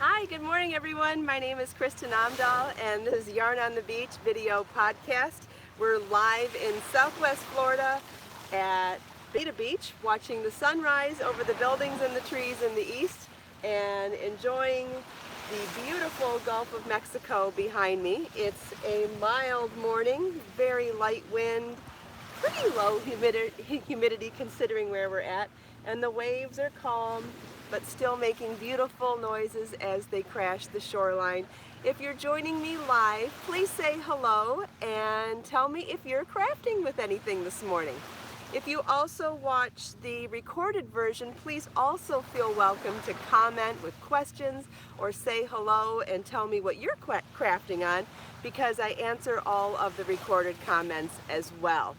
Hi, good morning everyone. My name is Kristin Omdahl and this is Yarn on the Beach video podcast. We're live in Southwest Florida at Beta Beach watching the sunrise over the buildings and the trees in the east and enjoying the beautiful Gulf of Mexico behind me. It's a mild morning, very light wind, pretty low humidity considering where we're at, and the waves are calm but still making beautiful noises as they crash the shoreline. If you're joining me live, please say hello and tell me if you're crafting with anything this morning. If you also watch the recorded version, please also feel welcome to comment with questions or say hello and tell me what you're crafting on, because I answer all of the recorded comments as well.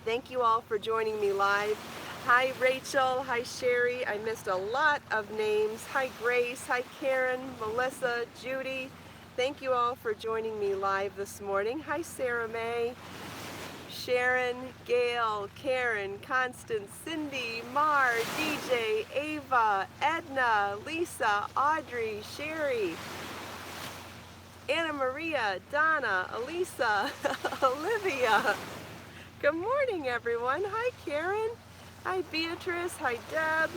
Thank you all for joining me live. Hi Rachel, hi Sherry, I missed a lot of names. Hi Grace, hi Karen, Melissa, Judy. Thank you all for joining me live this morning. Hi Sarah May, Sharon, Gail, Karen, Constance, Cindy, Mar, DJ, Ava, Edna, Lisa, Audrey, Sherry, Anna Maria, Donna, Elisa, Olivia. Good morning everyone. Hi Karen. Hi Beatrice, hi Deb.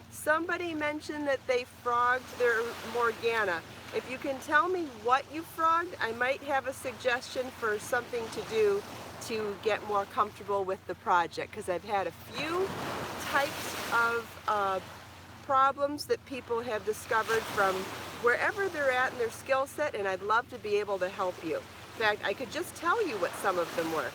Somebody mentioned that they frogged their Morgana. If you can tell me what you frogged, I might have a suggestion for something to do to get more comfortable with the project, because I've had a few types of problems that people have discovered from wherever they're at in their skill set, and I'd love to be able to help you. In fact, I could just tell you what some of them were.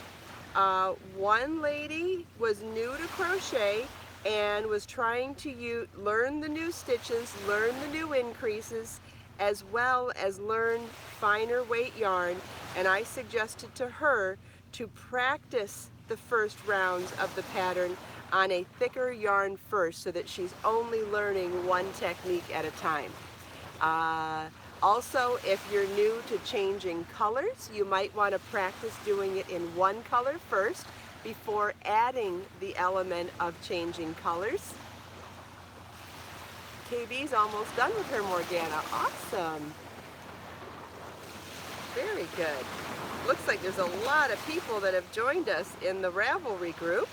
One lady was new to crochet and was trying to learn the new stitches, learn the new increases, as well as learn finer weight yarn, and I suggested to her to practice the first rounds of the pattern on a thicker yarn first, so that she's only learning one technique at a time. Also, if you're new to changing colors, you might want to practice doing it in one color first before adding the element of changing colors. KB's almost done with her Morgana. Awesome. Very good. Looks like there's a lot of people that have joined us in the Ravelry group.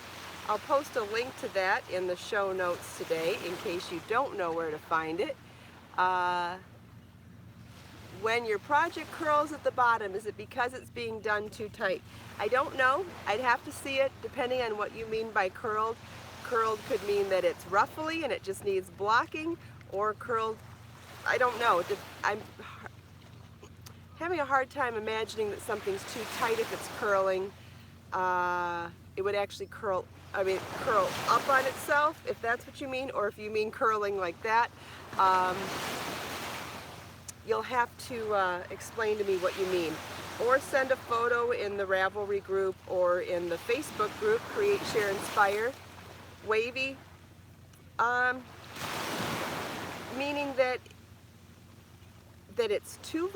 I'll post a link to that in the show notes today in case you don't know where to find it. When your project curls at the bottom, is it because it's being done too tight? I don't know. I'd have to see it depending on what you mean by curled. Curled could mean that it's ruffly and it just needs blocking, or curled, I don't know. I'm having a hard time imagining that something's too tight if it's curling. It would actually curl up on itself, if that's what you mean, or if you mean curling like that. You'll have to explain to me what you mean, or send a photo in the Ravelry group or in the Facebook group, Create, Share, Inspire. Wavy, meaning that it's too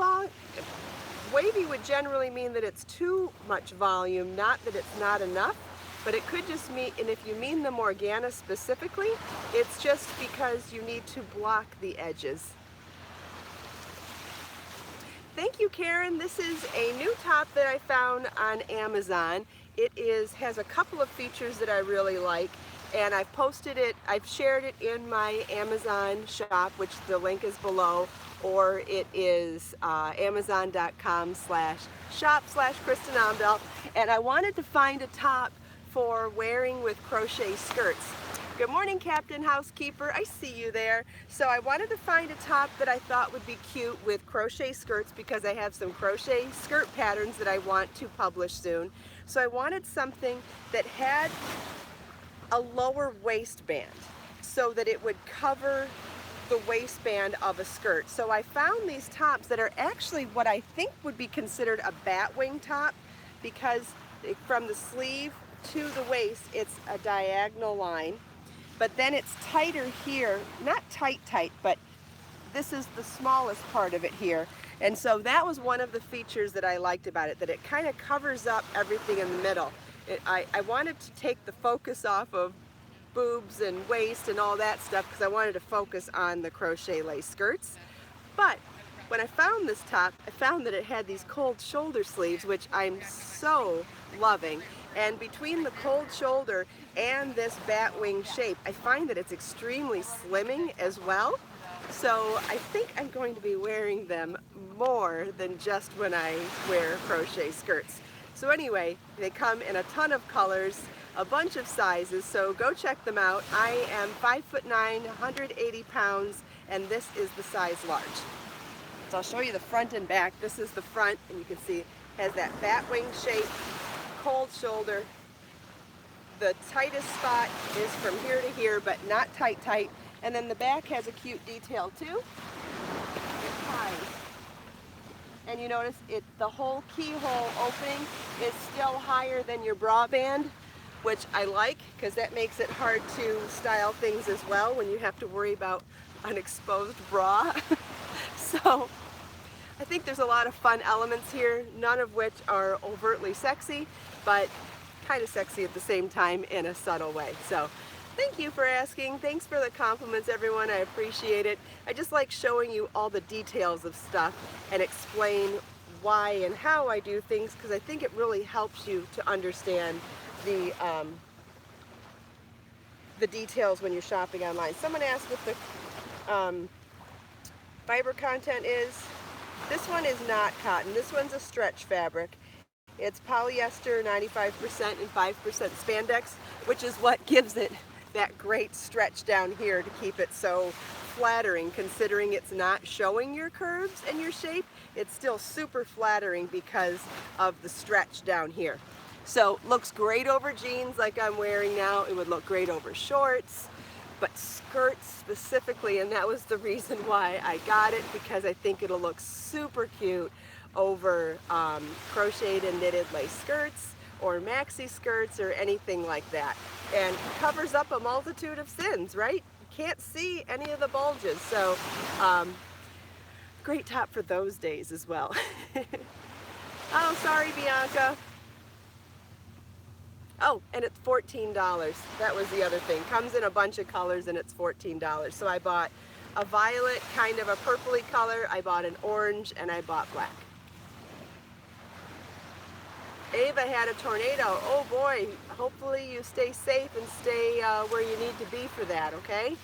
wavy would generally mean that it's too much volume, not that it's not enough. But it could just mean, and if you mean the Morgana specifically, it's just because you need to block the edges. Thank you, Karen. This is a new top that I found on Amazon. It has a couple of features that I really like, and I've shared it in my Amazon shop, which the link is below, or it is amazon.com/shop/Kristin Omdahl. And I wanted to find a top for wearing with crochet skirts. Good morning, Captain Housekeeper. I see you there. So I wanted to find a top that I thought would be cute with crochet skirts, because I have some crochet skirt patterns that I want to publish soon. So I wanted something that had a lower waistband so that it would cover the waistband of a skirt. So I found these tops that are actually what I think would be considered a batwing top, because from the sleeve to the waist, it's a diagonal line. But then it's tighter here, not tight, but this is the smallest part of it here. And so that was one of the features that I liked about it, that it kind of covers up everything in the middle. I wanted to take the focus off of boobs and waist and all that stuff because I wanted to focus on the crochet lace skirts. But when I found this top, I found that it had these cold shoulder sleeves, which I'm so loving. And between the cold shoulder and this bat wing shape, I find that it's extremely slimming as well. So I think I'm going to be wearing them more than just when I wear crochet skirts. So anyway, they come in a ton of colors, a bunch of sizes, so go check them out. I am 5'9", 180 pounds, and this is the size large. So I'll show you the front and back. This is the front, and you can see it has that bat wing shape, cold shoulder. The tightest spot is from here to here, but not tight. And then the back has a cute detail too. It's high. And you notice the whole keyhole opening is still higher than your bra band, which I like because that makes it hard to style things as well when you have to worry about an exposed bra. So I think there's a lot of fun elements here, none of which are overtly sexy, but kind of sexy at the same time in a subtle way. So thank you for asking. Thanks for the compliments, everyone. I appreciate it. I just like showing you all the details of stuff and explain why and how I do things because I think it really helps you to understand the details when you're shopping online. Someone asked what the fiber content is. This one is not cotton. This one's a stretch fabric. It's polyester, 95% and 5% spandex, which is what gives it that great stretch down here to keep it so flattering, considering it's not showing your curves and your shape. It's still super flattering because of the stretch down here. So looks great over jeans like I'm wearing now. It would look great over shorts, but skirts specifically, and that was the reason why I got it, because I think it'll look super cute over crocheted and knitted lace skirts or maxi skirts or anything like that, and covers up a multitude of sins, right? You can't see any of the bulges, so great top for those days as well. Oh, sorry, Bianca. Oh, and it's $14. That was the other thing. Comes in a bunch of colors and it's $14. So I bought a violet, kind of a purpley color, I bought an orange, and I bought black. Ava had a tornado. Oh boy, hopefully you stay safe and stay where you need to be for that, okay?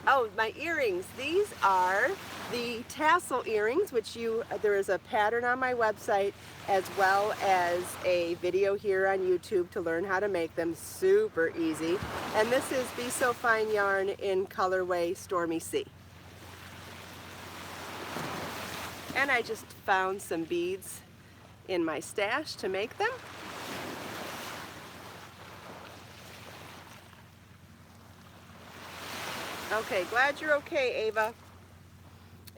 Oh, my earrings. These are the tassel earrings, which there is a pattern on my website as well as a video here on YouTube to learn how to make them. Super easy. And this is Be So Fine yarn in colorway Stormy Sea. And I just found some beads in my stash to make them. Okay, glad you're okay, Ava.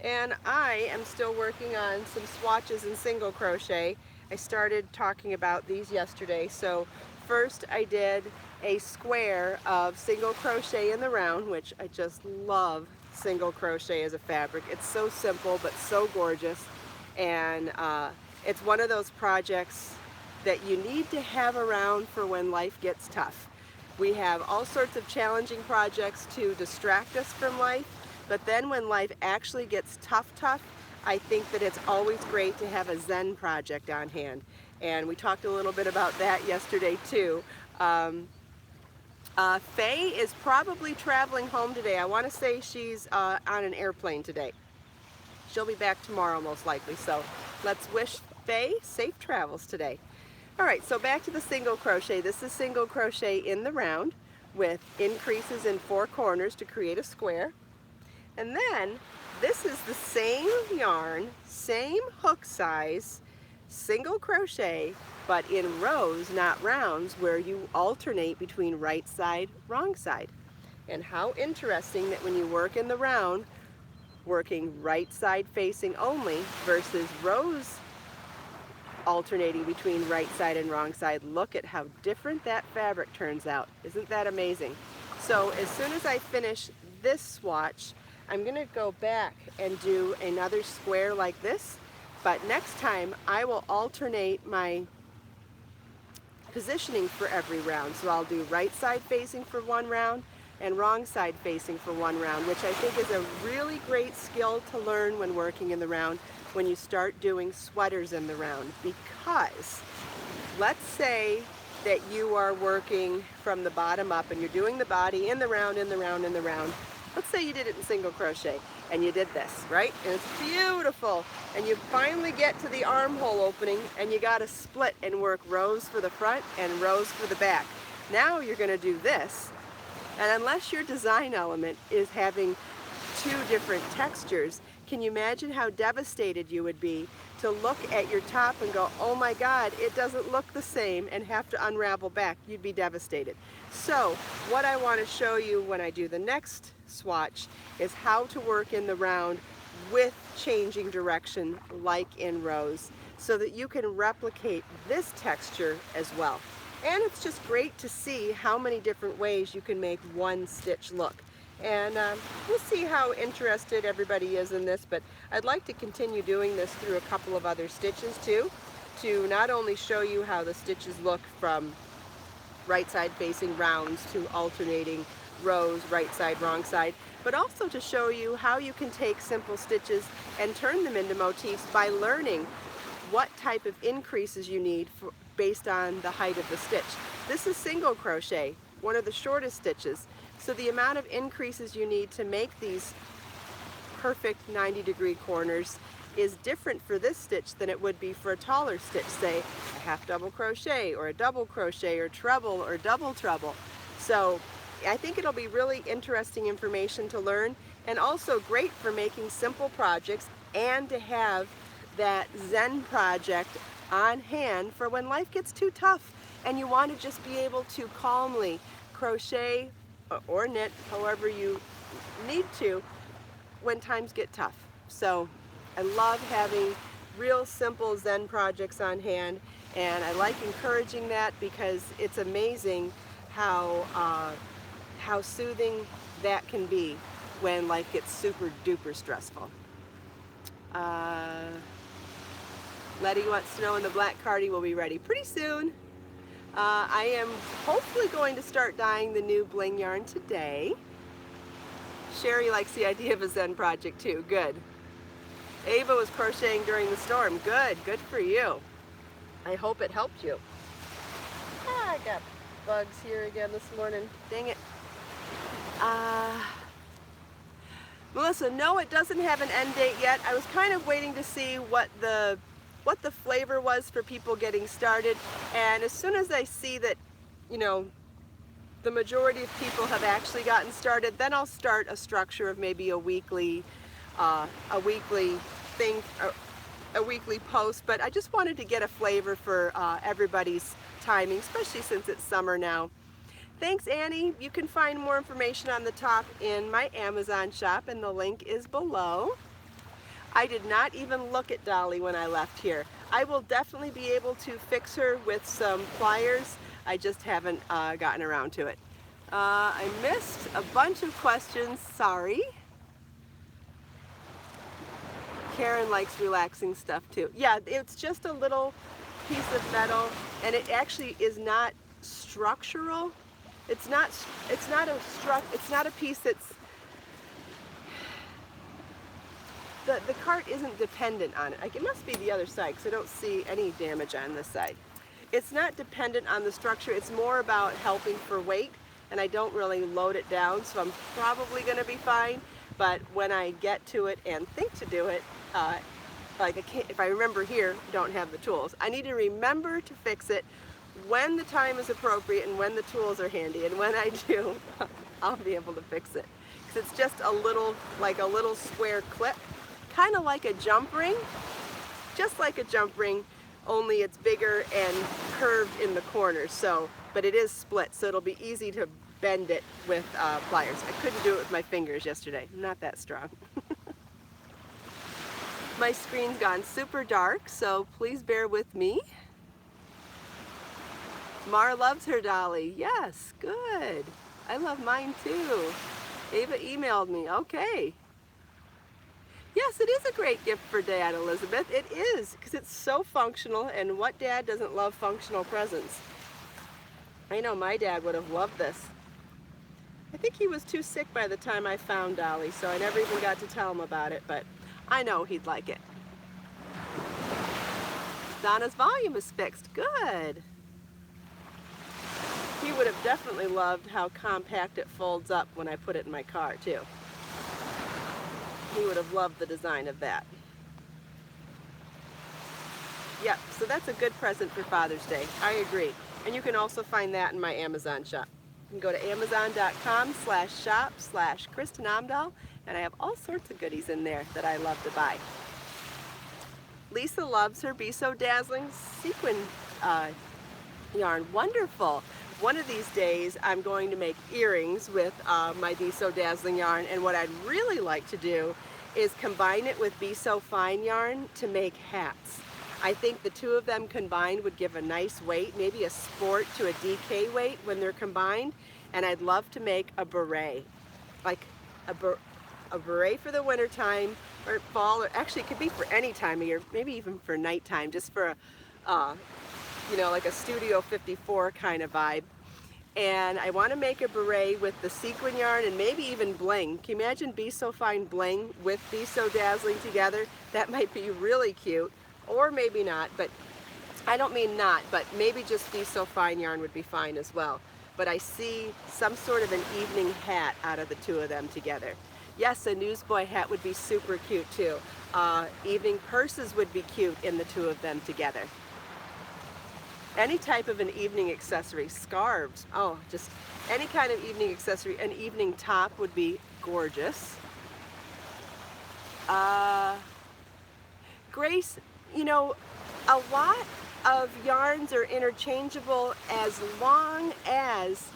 And I am still working on some swatches and single crochet. I started talking about these yesterday. So first I did a square of single crochet in the round, which I just love single crochet as a fabric. It's so simple but so gorgeous, and it's one of those projects that you need to have around for when life gets tough. We have all sorts of challenging projects to distract us from life, but then when life actually gets tough, I think that it's always great to have a Zen project on hand. And we talked a little bit about that yesterday too. Faye is probably traveling home today. I want to say she's on an airplane today. She'll be back tomorrow most likely, so let's wish Faye safe travels today. Alright, so back to the single crochet. This is single crochet in the round with increases in 4 corners to create a square. And then this is the same yarn, same hook size, single crochet, but in rows, not rounds, where you alternate between right side, wrong side. And how interesting that when you work in the round, working right side facing only versus rows alternating between right side and wrong side. Look at how different that fabric turns out. Isn't that amazing? So as soon as I finish this swatch, I'm going to go back and do another square like this But next time I will alternate my positioning for every round. So I'll do right side facing for one round and wrong side facing for one round, which I think is a really great skill to learn when working in the round when you start doing sweaters in the round. Because let's say that you are working from the bottom up and you're doing the body in the round, in the round, in the round. Let's say you did it in single crochet and you did this, right? And it's beautiful. And you finally get to the armhole opening and you got to split and work rows for the front and rows for the back. Now you're going to do this. And unless your design element is having two different textures, can you imagine how devastated you would be to look at your top and go, oh my God, it doesn't look the same, and have to unravel back? You'd be devastated. So what I want to show you when I do the next swatch is how to work in the round with changing direction like in rows, so that you can replicate this texture as well. And it's just great to see how many different ways you can make one stitch look. And we'll see how interested everybody is in this, but I'd like to continue doing this through a couple of other stitches too, to not only show you how the stitches look from right side facing rounds to alternating rows, right side, wrong side, but also to show you how you can take simple stitches and turn them into motifs by learning what type of increases you need based on the height of the stitch. This is single crochet, one of the shortest stitches. So the amount of increases you need to make these perfect 90-degree corners is different for this stitch than it would be for a taller stitch, say a half double crochet or a double crochet or treble or double treble. So I think it'll be really interesting information to learn, and also great for making simple projects and to have that Zen project on hand for when life gets too tough and you want to just be able to calmly crochet or knit however you need to when times get tough. So I love having real simple Zen projects on hand, and I like encouraging that because it's amazing how soothing that can be when life gets super duper stressful. Letty wants to know when the black cardie will be ready. Pretty soon. I am hopefully going to start dyeing the new bling yarn today. Sherry likes the idea of a Zen project too. Good. Ava was crocheting during the storm. Good. Good for you. I hope it helped you. I got bugs here again this morning. Dang it. Melissa, no, it doesn't have an end date yet. I was kind of waiting to see what the flavor was for people getting started, and as soon as I see that, you know, the majority of people have actually gotten started, then I'll start a structure of maybe a weekly thing, a weekly post. But I just wanted to get a flavor for everybody's timing, especially since it's summer now. Thanks, Annie. You can find more information on the top in my Amazon shop, and the link is below. I did not even look at Dolly when I left here. I will definitely be able to fix her with some pliers. I just haven't gotten around to it. I missed a bunch of questions, sorry. Karen likes relaxing stuff too. Yeah, it's just a little piece of metal, and it actually is not structural. It's not a piece that's, the cart isn't dependent on it. Like, it must be the other side because I don't see any damage on this side. It's not dependent on the structure. It's more about helping for weight, and I don't really load it down, so I'm probably going to be fine. But when I get to it and think to do it, if I remember here, don't have the tools. I need to remember to fix it when the time is appropriate and when the tools are handy. And when I do, I'll be able to fix it. Because it's just a little, like a little square clip. Kind of like a jump ring, just like a jump ring, only it's bigger and curved in the corners. So, but it is split, so it'll be easy to bend it with pliers. I couldn't do it with my fingers yesterday. I'm not that strong. My screen's gone super dark, so please bear with me. Mara loves her dolly. Yes, good. I love mine too. Ava emailed me. Okay. Yes, it is a great gift for Dad, Elizabeth. It is, because it's so functional, and what dad doesn't love functional presents? I know my dad would have loved this. I think he was too sick by the time I found Dolly, so I never even got to tell him about it, but I know he'd like it. Donna's volume is fixed. Good. He would have definitely loved how compact it folds up when I put it in my car, too. He would have loved the design of that. Yep, so that's a good present for Father's Day. I agree. And you can also find that in my Amazon shop. You can go to amazon.com/shop/Kristin Omdahl, and I have all sorts of goodies in there that I love to buy. Lisa loves her Be So Dazzling sequin yarn. Wonderful. One of these days I'm going to make earrings with my Be So Dazzling yarn, and what I'd really like to do is combine it with Be So Fine yarn to make hats. I think the two of them combined would give a nice weight, maybe a sport to a DK weight when they're combined, and I'd love to make a beret, like a beret for the winter time or fall, or actually it could be for any time of year, maybe even for nighttime, just for a you know, like a Studio 54 kind of vibe. And I want to make a beret with the sequin yarn and maybe even bling. Can you imagine Be So Fine bling with Be So Dazzling together? That might be really cute, or maybe not, but I don't mean not, but maybe just Be So Fine yarn would be fine as well. But I see some sort of an evening hat out of the two of them together. Yes, a newsboy hat would be super cute too. Evening purses would be cute in the two of them together. Any type of an evening accessory, scarves, oh, just any kind of evening accessory. An evening top would be gorgeous. Grace, you know, a lot of yarns are interchangeable as long as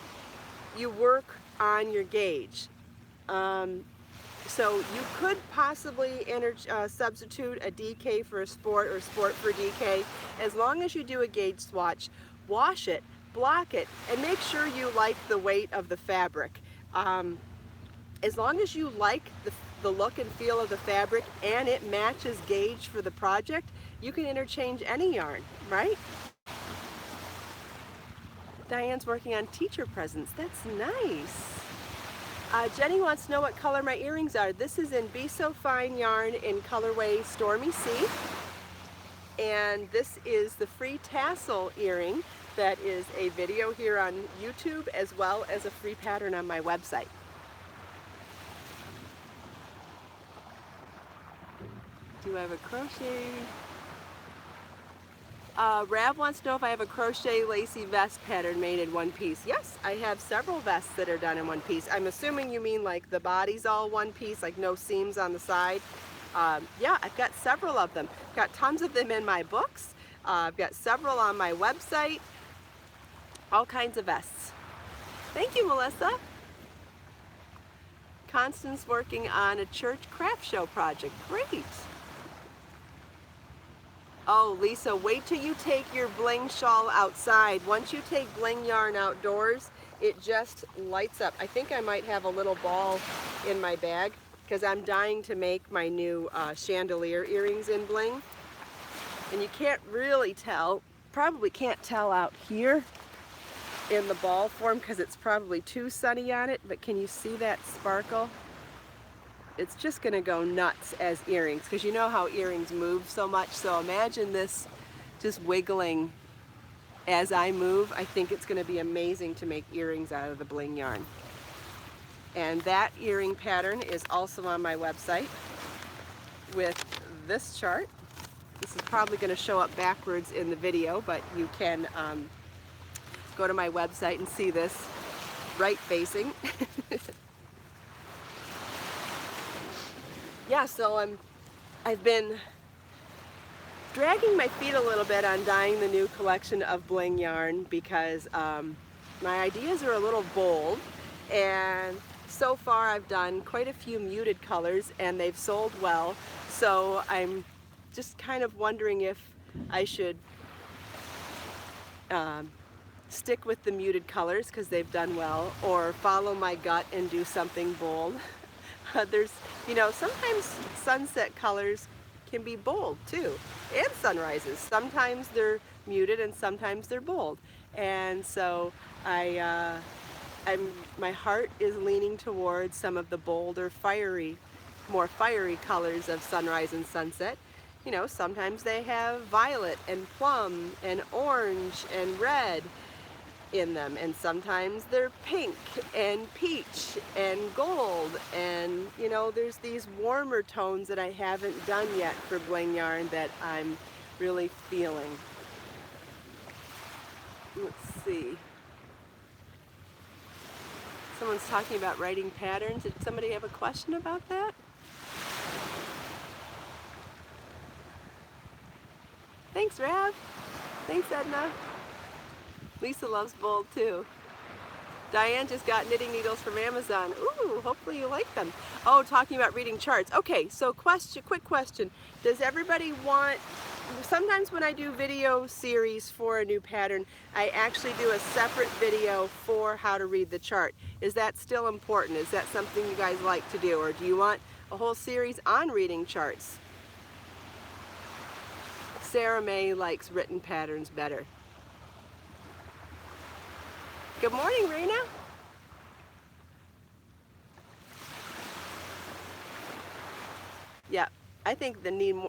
you work on your gauge. So you could possibly substitute a DK for a sport or sport for DK as long as you do a gauge swatch. Wash it, block it, and make sure you like the weight of the fabric. As long as you like the look and feel of the fabric and it matches gauge for the project, you can interchange any yarn, right? Diane's working on teacher presents. That's nice. Jenny wants to know what color my earrings are. This is in Be So Fine yarn in colorway Stormy Sea. And this is the free tassel earring that is a video here on YouTube as well as a free pattern on my website. Do I have a crochet? Rav wants to know if I have a crochet lacy vest pattern made in one piece. Yes, I have several vests that are done in one piece. I'm assuming you mean like the body's all one piece, like no seams on the side. Yeah, I've got several of them. I've got tons of them in my books. I've got several on my website. All kinds of vests. Thank you, Melissa. Constance working on a church craft show project. Great. Oh, Lisa, wait till you take your bling shawl outside. Once you take bling yarn outdoors, it just lights up. I think I might have a little ball in my bag because I'm dying to make my new chandelier earrings in bling. And you can't really tell, probably can't tell out here in the ball form because it's probably too sunny on it, but can you see that sparkle? It's just going to go nuts as earrings because you know how earrings move so much. So imagine this just wiggling as I move. I think it's going to be amazing to make earrings out of the bling yarn. And that earring pattern is also on my website with this chart. This is probably going to show up backwards in the video, but you can go to my website and see this right facing. Yeah, so I've been dragging my feet a little bit on dyeing the new collection of bling yarn because my ideas are a little bold, and so far I've done quite a few muted colors and they've sold well. So I'm just kind of wondering if I should stick with the muted colors because they've done well, or follow my gut and do something bold. there's, you know, sometimes sunset colors can be bold too, and sunrises. Sometimes they're muted and sometimes they're bold. And so my heart is leaning towards some of the bolder, more fiery colors of sunrise and sunset. You know, sometimes they have violet and plum and orange and red in them, and sometimes they're pink and peach and gold, and you know, there's these warmer tones that I haven't done yet for bling yarn that I'm really feeling. Let's see. Someone's talking about writing patterns. Did somebody have a question about that? Thanks, Rav. Thanks, Edna. Lisa loves bold too. Diane just got knitting needles from Amazon. Ooh, hopefully you like them. Oh, talking about reading charts. Okay, so quick question. Does everybody want, sometimes when I do video series for a new pattern, I actually do a separate video for how to read the chart. Is that still important? Is that something you guys like to do? Or do you want a whole series on reading charts? Sarah May likes written patterns better. Good morning, Raina. Yeah, I think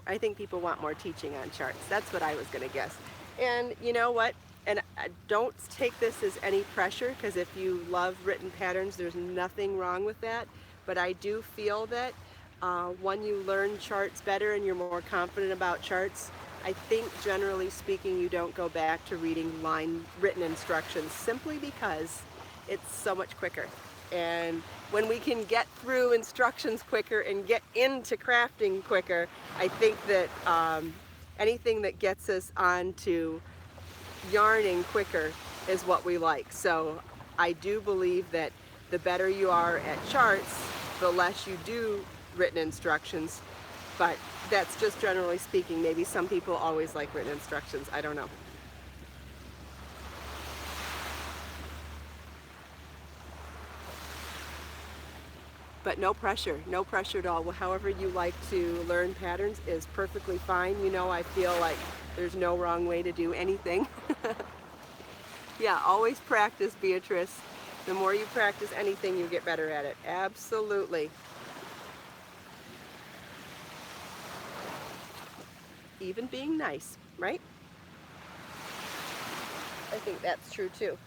I think people want more teaching on charts. That's what I was going to guess. And you know what? And don't take this as any pressure, because if you love written patterns, there's nothing wrong with that. But I do feel that when you learn charts better and you're more confident about charts, I think generally speaking you don't go back to reading written instructions, simply because it's so much quicker. And when we can get through instructions quicker and get into crafting quicker, I think that anything that gets us onto yarning quicker is what we like. So I do believe that the better you are at charts, the less you do written instructions. But that's just generally speaking. Maybe some people always like written instructions. I don't know. But no pressure at all. However you like to learn patterns is perfectly fine. You know, I feel like there's no wrong way to do anything. Yeah, always practice, Beatrice. The more you practice anything, you get better at it. Absolutely. Even being nice, right? I think that's true too.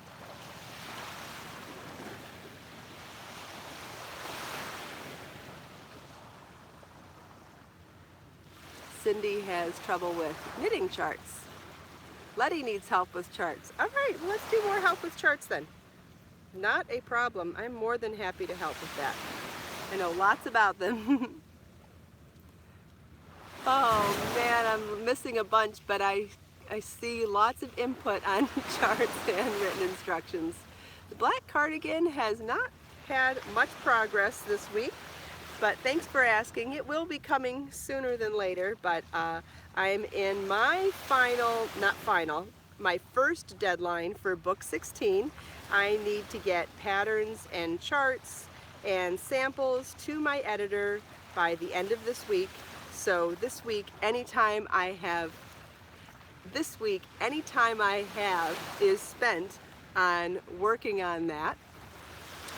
Cindy has trouble with knitting charts. Letty needs help with charts. All right, well, let's do more help with charts then. Not a problem. I'm more than happy to help with that. I know lots about them. Oh man, I'm missing a bunch, but I see lots of input on charts and written instructions. The black cardigan has not had much progress this week, but thanks for asking. It will be coming sooner than later, but I'm in my my first deadline for book 16. I need to get patterns and charts and samples to my editor by the end of this week. So this week, anytime I have is spent on working on that.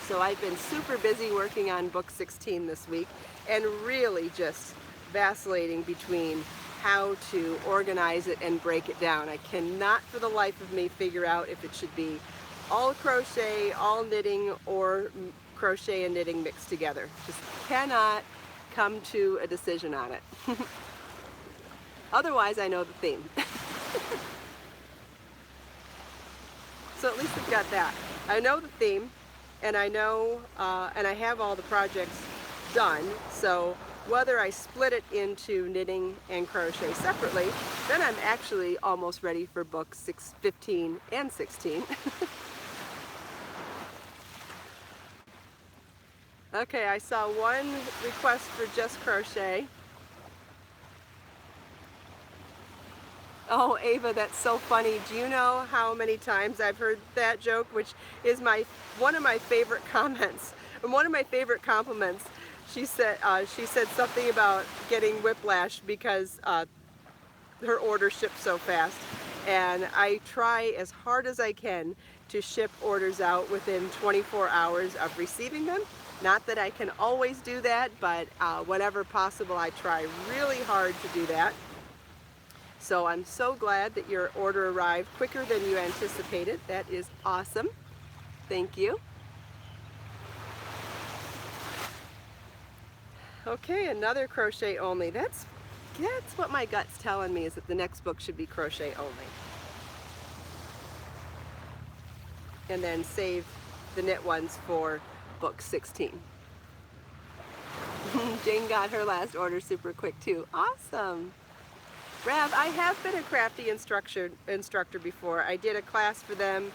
So I've been super busy working on book 16 this week, and really just vacillating between how to organize it and break it down. I cannot for the life of me figure out if it should be all crochet, all knitting, or crochet and knitting mixed together. Just cannot come to a decision on it. Otherwise, I know the theme. So at least we've got that. I know the theme, and I know, and I have all the projects done. So whether I split it into knitting and crochet separately, then I'm actually almost ready for book 15 and 16. Okay, I saw one request for just crochet. Oh, Ava, that's so funny. Do you know how many times I've heard that joke, which is one of my favorite comments, and one of my favorite compliments. She said something about getting whiplash because her order shipped so fast. And I try as hard as I can to ship orders out within 24 hours of receiving them. Not that I can always do that, but whenever possible, I try really hard to do that. So I'm so glad that your order arrived quicker than you anticipated. That is awesome. Thank you. Okay, another crochet only. That's what my gut's telling me, is that the next book should be crochet only. And then save the knit ones for book 16. Jane got her last order super quick too. Awesome. Rav, I have been a crafty instructor before. I did a class for them,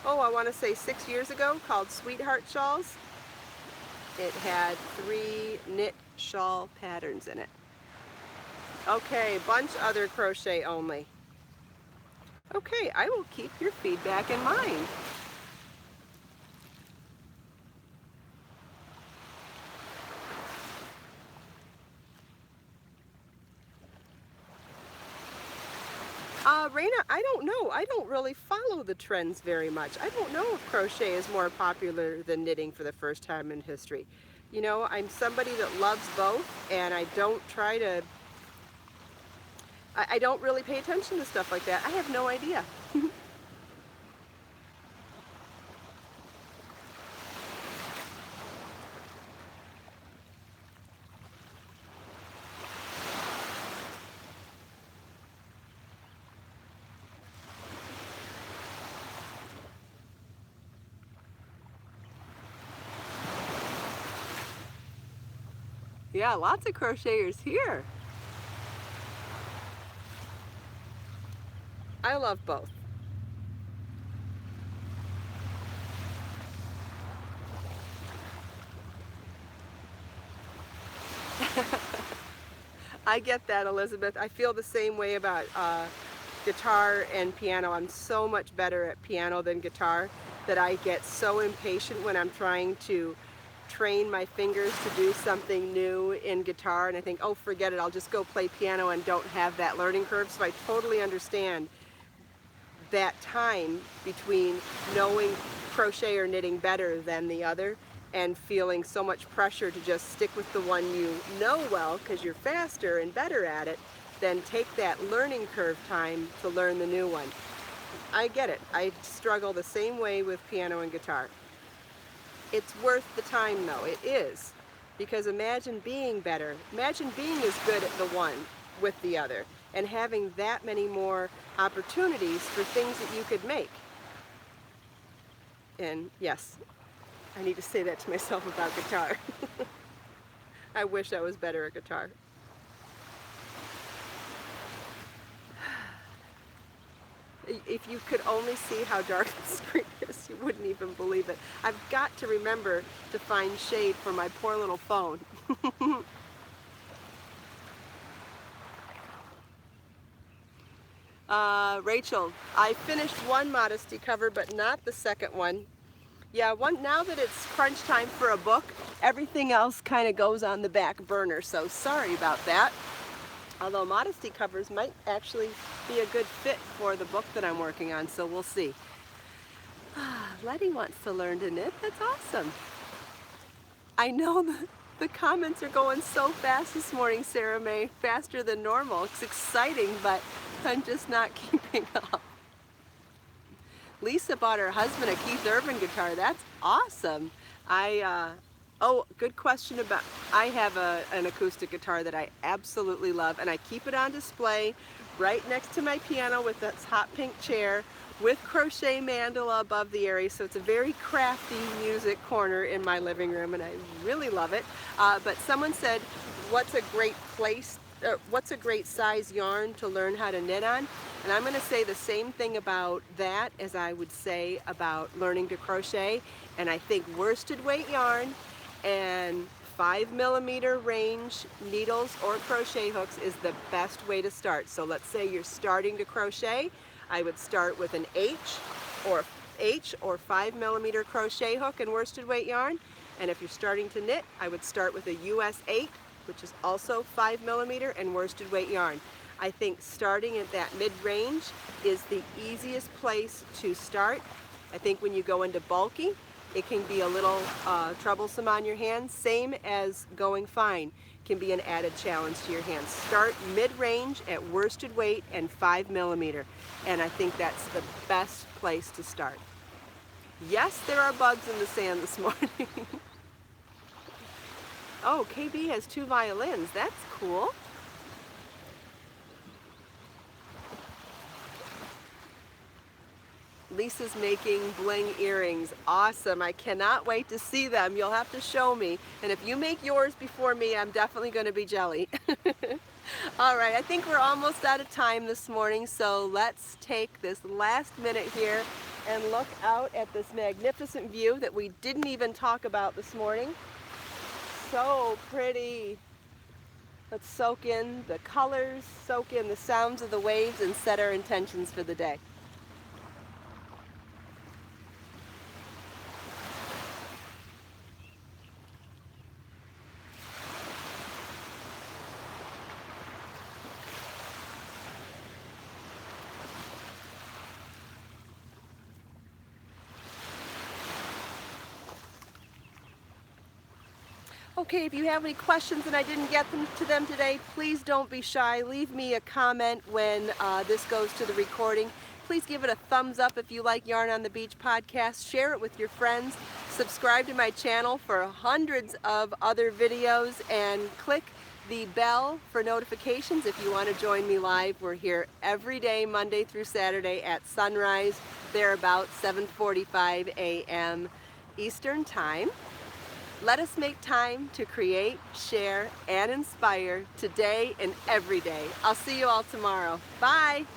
I want to say 6 years ago, called Sweetheart Shawls. It had 3 knit shawl patterns in it. Okay, bunch other crochet only. Okay, I will keep your feedback in mind. Raina, I don't know. I don't really follow the trends very much. I don't know if crochet is more popular than knitting for the first time in history. You know, I'm somebody that loves both, and I don't try to, I don't really pay attention to stuff like that. I have no idea. Yeah, lots of crocheters here. I love both. I get that, Elizabeth. I feel the same way about guitar and piano. I'm so much better at piano than guitar that I get so impatient when I'm trying to train my fingers to do something new in guitar, and I think, oh, forget it, I'll just go play piano and don't have that learning curve. So I totally understand that time between knowing crochet or knitting better than the other and feeling so much pressure to just stick with the one you know well because you're faster and better at it, then take that learning curve time to learn the new one. I get it. I struggle the same way with piano and guitar. It's worth the time though, it is. Because imagine being better, imagine being as good at the one with the other and having that many more opportunities for things that you could make. And yes, I need to say that to myself about guitar. I wish I was better at guitar. If you could only see how dark the screen is, you wouldn't even believe it. I've got to remember to find shade for my poor little phone. Rachel, I finished one modesty cover, but not the second one. Yeah, now that it's crunch time for a book, everything else kind of goes on the back burner, so sorry about that. Although modesty covers might actually be a good fit for the book that I'm working on, so we'll see. Letty wants to learn to knit. That's awesome. I know the comments are going so fast this morning, Sarah May, faster than normal. It's exciting, but I'm just not keeping up. Lisa bought her husband a Keith Urban guitar. That's awesome. Oh, good question about, I have an acoustic guitar that I absolutely love, and I keep it on display right next to my piano with this hot pink chair with crochet mandala above the area, so it's a very crafty music corner in my living room, and I really love it. But someone said, what's a great size yarn to learn how to knit on? And I'm going to say the same thing about that as I would say about learning to crochet, and I think worsted weight yarn and 5mm range needles or crochet hooks is the best way to start. So let's say you're starting to crochet, I would start with an H or 5mm crochet hook and worsted weight yarn, And if you're starting to knit, I would start with a US 8, which is also 5mm and worsted weight yarn. I think starting at that mid-range is the easiest place to start. I think when you go into bulky, it can be a little troublesome on your hands. Same as going fine can be an added challenge to your hands. Start mid-range at worsted weight and 5mm, and I think that's the best place to start. Yes, there are bugs in the sand this morning. Oh, KB has 2 violins. That's cool. Lisa's making bling earrings. Awesome. I cannot wait to see them. You'll have to show me. And if you make yours before me, I'm definitely going to be jelly. All right, I think we're almost out of time this morning, so let's take this last minute here and look out at this magnificent view that we didn't even talk about this morning. So pretty. Let's soak in the colors, soak in the sounds of the waves, and set our intentions for the day. Okay, if you have any questions and I didn't get to them today, please don't be shy. Leave me a comment when this goes to the recording. Please give it a thumbs up if you like Yarn on the Beach podcast. Share it with your friends. Subscribe to my channel for hundreds of other videos, and click the bell for notifications if you want to join me live. We're here every day, Monday through Saturday at sunrise. They're about 7:45 a.m. Eastern Time. Let us make time to create, share, and inspire today and every day. I'll see you all tomorrow. Bye!